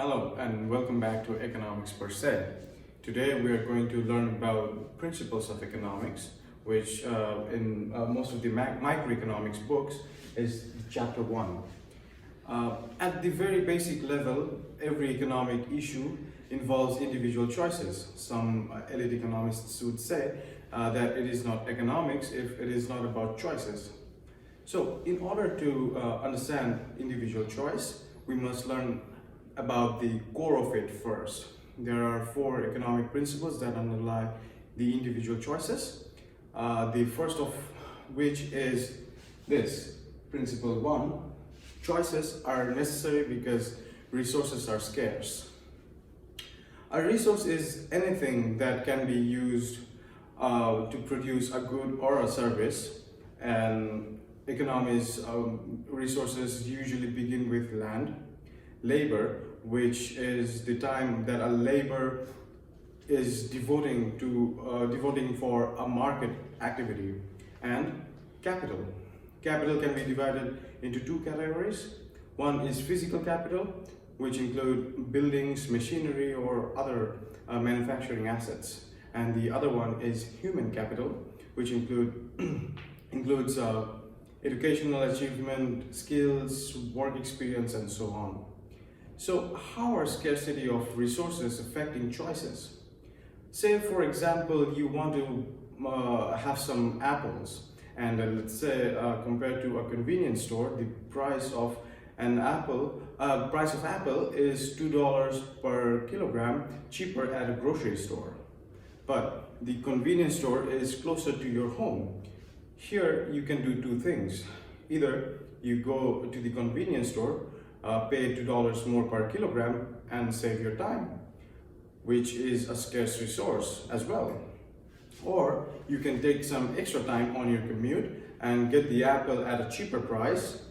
Hello and welcome back to Economics per se. Today we are going to learn about principles of economics, which in most of the microeconomics books is chapter 1. At the very basic level, every economic issue involves individual choices. Some elite economists would say that it is not economics if it is not about choices. So in order to understand individual choice, we must learn about the core of it first. There are 4 economic principles that underlie the individual choices. The first of which is this, principle 1. Choices are necessary because resources are scarce. A resource is anything that can be used to produce a good or a service, and economies resources usually begin with land, labor, which is the time that a labor is devoting for a market activity, and capital. Capital can be divided into 2 categories. One is physical capital, which include buildings, machinery, or other manufacturing assets, and the other one is human capital, which includes educational achievement, skills, work experience, and so on. So how are scarcity of resources affecting choices? Say, for example, you want to have some apples, and let's say compared to a convenience store, the price of apple is $2 per kilogram cheaper at a grocery store. But the convenience store is closer to your home. Here you can do 2 things. Either you go to the convenience store, pay $2 more per kilogram and save your time, which is a scarce resource as well. Or you can take some extra time on your commute and get the apple at a cheaper price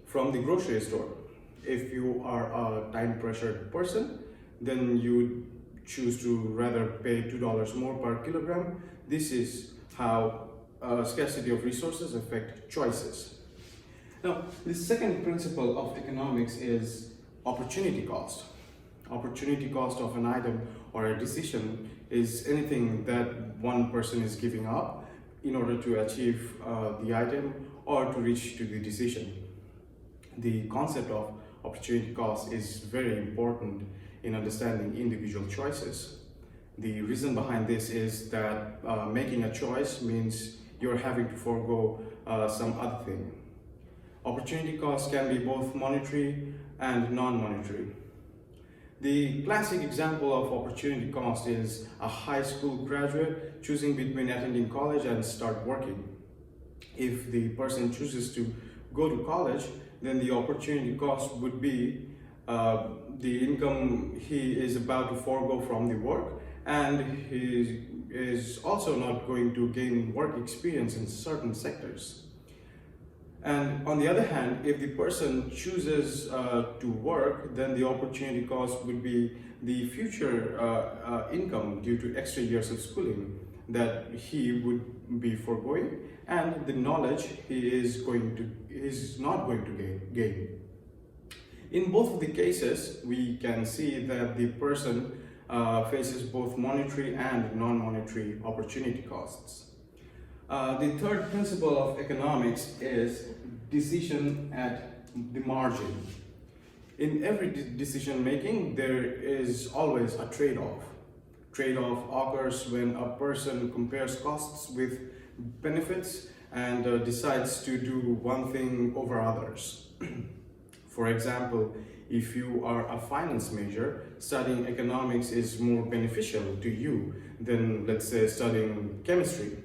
from the grocery store. If you are a time pressured person, then you would choose to rather pay $2 more per kilogram. This is how scarcity of resources affect choices. Now, the second principle of economics is opportunity cost. Opportunity cost of an item or a decision is anything that one person is giving up in order to achieve the item or to reach to the decision. The concept of opportunity cost is very important in understanding individual choices. The reason behind this is that making a choice means you're having to forego some other thing. Opportunity cost can be both monetary and non-monetary. The classic example of opportunity cost is a high school graduate choosing between attending college and start working. If the person chooses to go to college, then the opportunity cost would be the income he is about to forego from the work, and he is also not going to gain work experience in certain sectors. And on the other hand, if the person chooses to work, then the opportunity cost would be the future income due to extra years of schooling that he would be foregoing, and the knowledge he is not going to gain. In both of the cases, we can see that the person faces both monetary and non-monetary opportunity costs. The third principle of economics is decision at the margin. In every decision making, there is always a trade-off. Trade-off occurs when a person compares costs with benefits and decides to do one thing over others. For example, if you are a finance major, studying economics is more beneficial to you than, let's say, studying chemistry.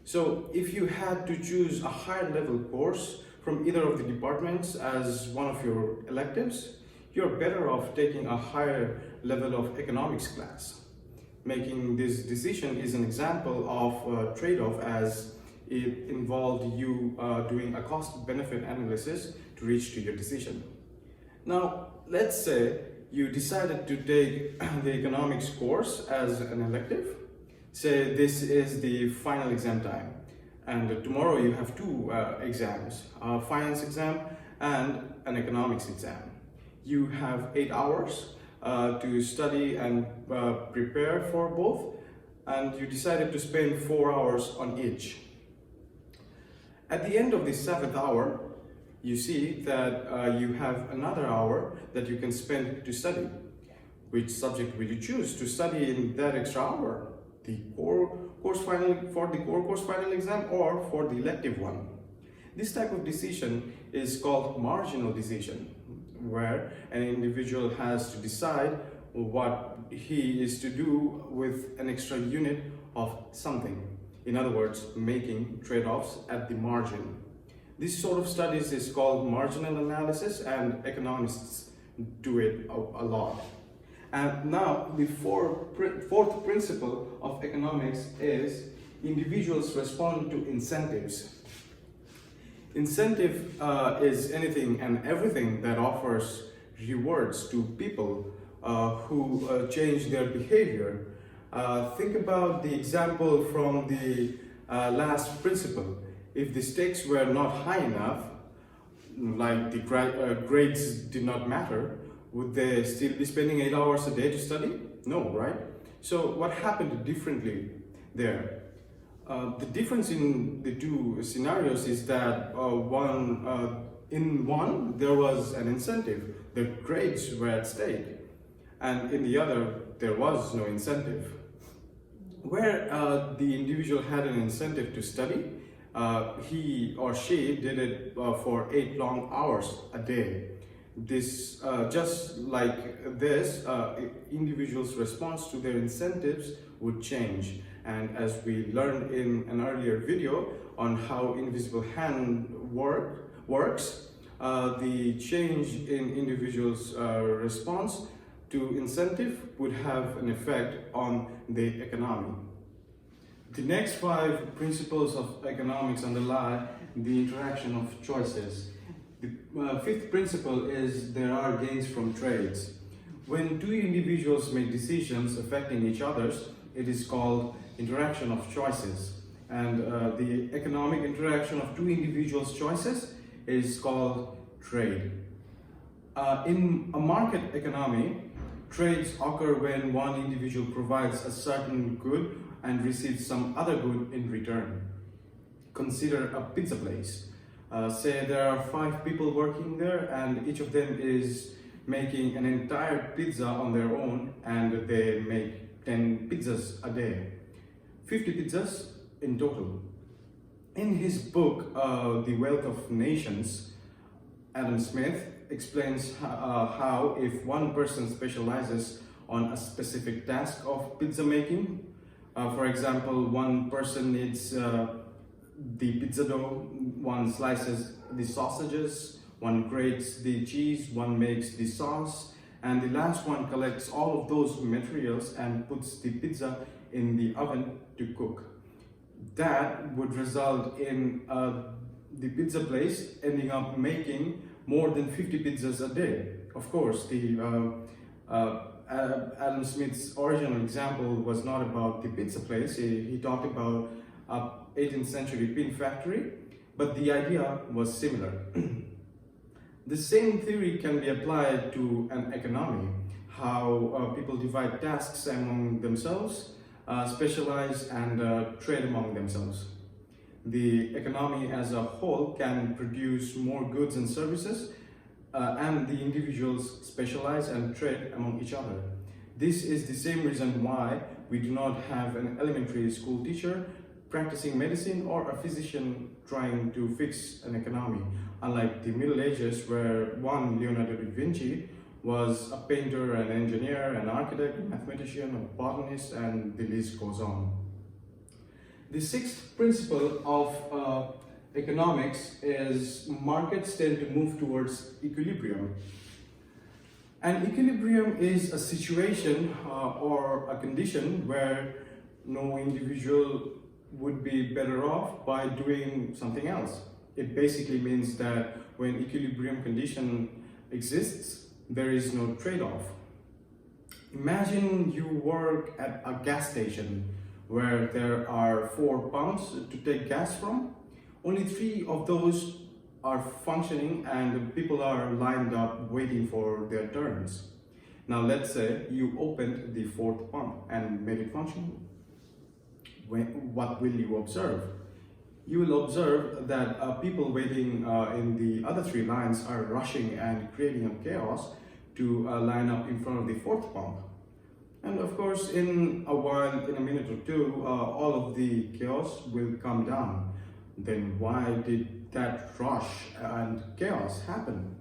So if you had to choose a higher level course from either of the departments as one of your electives, you're better off taking a higher level of economics class. Making this decision is an example of a trade-off, as it involved you doing a cost-benefit analysis to reach to your decision. Now, let's say you decided to take the economics course as an elective. Say this is the final exam time, and tomorrow you have 2 exams, a finance exam and an economics exam. You have 8 hours to study and prepare for both, and you decided to spend 4 hours on each. At the end of the 7th hour, you see that you have another hour that you can spend to study. Which subject will you choose to study in that extra hour? The core course final exam or for the elective one? This type of decision is called marginal decision, where an individual has to decide what he is to do with an extra unit of something. In other words, making trade-offs at the margin. This sort of studies is called marginal analysis, and economists do it a lot. And now the fourth principle of economics is individuals respond to incentives. Incentive is anything and everything that offers rewards to people who change their behavior. Think about the example from the last principle. If the stakes were not high enough, like the grades did not matter, would they still be spending 8 hours a day to study? No, right? So what happened differently there? The difference in the two scenarios is that in one there was an incentive, the grades were at stake, and in the other there was no incentive. Where the individual had an incentive to study, he or she did it for 8 long hours a day. This, just like this, individuals' response to their incentives would change. And as we learned in an earlier video on how invisible hand works, the change in individuals' response to incentive would have an effect on the economy. The next 5 principles of economics underlie the interaction of choices. The 5th principle is there are gains from trades. When 2 individuals make decisions affecting each other's, it is called interaction of choices. And the economic interaction of 2 individuals' choices is called trade. In a market economy, trades occur when one individual provides a certain good and receives some other good in return. Consider a pizza place. Say there are 5 people working there, and each of them is making an entire pizza on their own, and they make 10 pizzas a day. 50 pizzas in total. In his book, The Wealth of Nations, Adam Smith explains how if one person specializes on a specific task of pizza making, for example, one person needs the pizza dough, one slices the sausages, one grates the cheese, one makes the sauce, and the last one collects all of those materials and puts the pizza in the oven to cook. That would result in the pizza place ending up making more than 50 pizzas a day. Of course, Adam Smith's original example was not about the pizza place. He talked about a 18th century pin factory, but the idea was similar. The same theory can be applied to an economy, how people divide tasks among themselves, specialize and trade among themselves. The economy as a whole can produce more goods and services, and the individuals specialize and trade among each other. This is the same reason why we do not have an elementary school teacher practicing medicine or a physician trying to fix an economy, unlike the Middle Ages, where one Leonardo da Vinci was a painter, an engineer, an architect, a mathematician, a botanist, and the list goes on. The 6th principle of economics is markets tend to move towards equilibrium. And equilibrium is a situation or a condition where no individual would be better off by doing something else. It basically means that when equilibrium condition exists, there is no trade-off. Imagine you work at a gas station where there are 4 pumps to take gas from. Only 3 of those are functioning and people are lined up waiting for their turns. Now let's say you opened the fourth pump and made it function. What will you observe? You will observe that people waiting in the other three lines are rushing and creating a chaos to line up in front of the fourth pump. And of course, in a while, in a minute or two, all of the chaos will come down. Then why did that rush and chaos happen?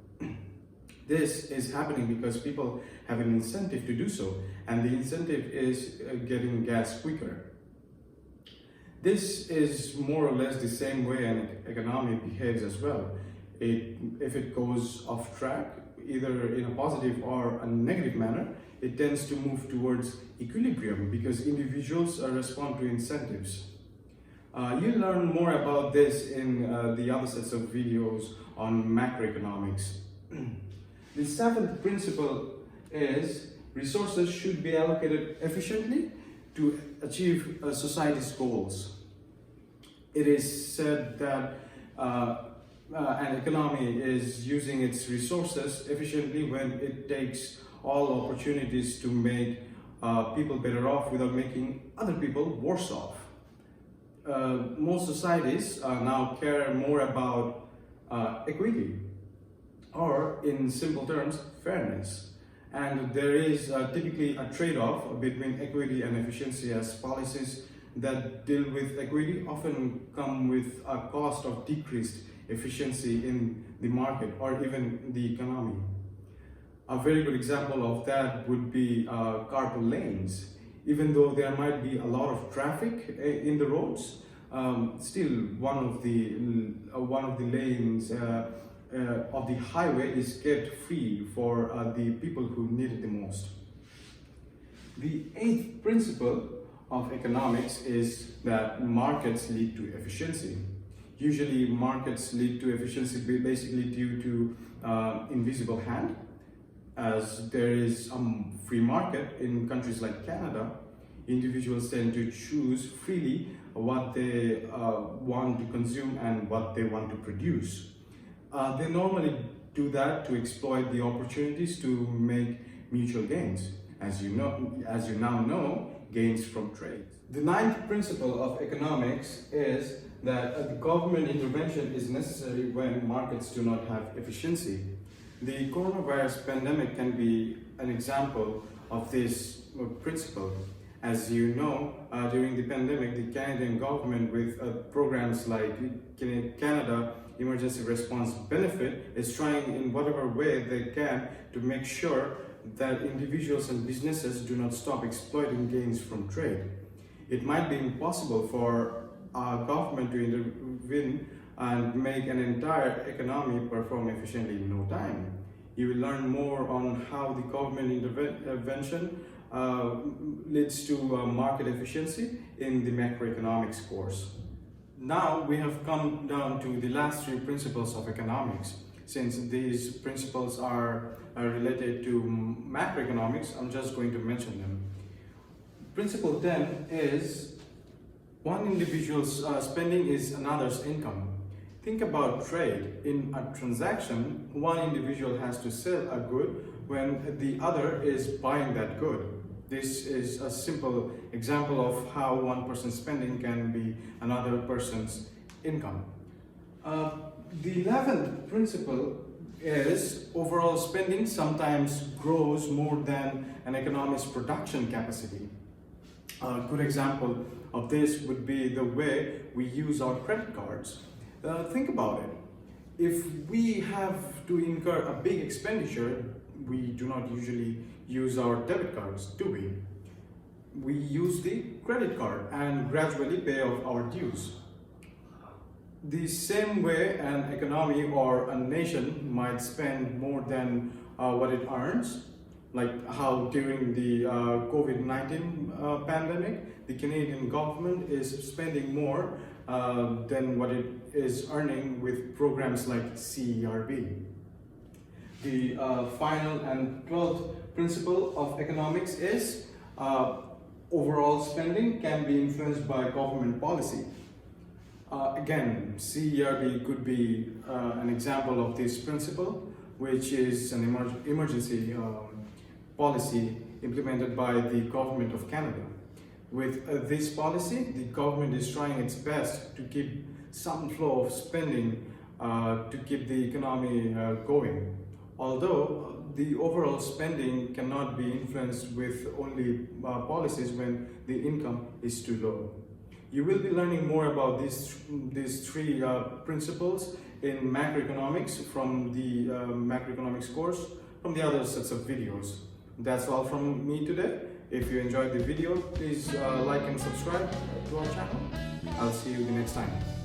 This is happening because people have an incentive to do so, and the incentive is getting gas quicker. This is more or less the same way an economy behaves as well. If it goes off track, either in a positive or a negative manner, it tends to move towards equilibrium because individuals respond to incentives. You'll learn more about this in the other sets of videos on macroeconomics. The seventh principle is resources should be allocated efficiently to achieve society's goals. It is said that an economy is using its resources efficiently when it takes all opportunities to make people better off without making other people worse off. Most societies now care more about equity, or in simple terms, fairness. And there is typically a trade-off between equity and efficiency, as policies that deal with equity often come with a cost of decreased efficiency in the market or even the economy. A very good example of that would be carpool lanes. Even though there might be a lot of traffic in the roads, still one of the lanes of the highway is kept free for the people who need it the most. The eighth principle of economics is that markets lead to efficiency. Usually markets lead to efficiency basically due to invisible hand. As there is a free market in countries like Canada, individuals tend to choose freely what they want to consume and what they want to produce. They normally do that to exploit the opportunities to make mutual gains. As you now know, gains from trade. The ninth principle of economics is that the government intervention is necessary when markets do not have efficiency. The coronavirus pandemic can be an example of this principle. As you know, during the pandemic, the Canadian government with programs like Canada Emergency Response Benefit is trying in whatever way they can to make sure that individuals and businesses do not stop exploiting gains from trade. It might be impossible for our government to intervene and make an entire economy perform efficiently in no time. You will learn more on how the government intervention leads to market efficiency in the macroeconomics course. Now we have come down to the last three principles of economics. Since these principles are related to macroeconomics, I'm just going to mention them. Principle 10 is one individual's spending is another's income. Think about trade. In a transaction, one individual has to sell a good when the other is buying that good. This is a simple example of how one person's spending can be another person's income. The 11th principle is overall spending sometimes grows more than an economy's production capacity. A good example of this would be the way we use our credit cards. Think about it. If we have to incur a big expenditure, we do not usually use our debit cards, do we? We use the credit card and gradually pay off our dues. The same way an economy or a nation might spend more than what it earns, like how during the COVID-19 pandemic, the Canadian government is spending more than what it is earning with programs like CERB. The final and 12th principle of economics is overall spending can be influenced by government policy. Again, CERB could be an example of this principle, which is an emergency policy implemented by the government of Canada. With this policy, the government is trying its best to keep some flow of spending to keep the economy going. Although the overall spending cannot be influenced with only policies when the income is too low. You will be learning more about these three principles in macroeconomics from the macroeconomics course, from the other sets of videos. That's all from me today. If you enjoyed the video, please like and subscribe to our channel. I'll see you the next time.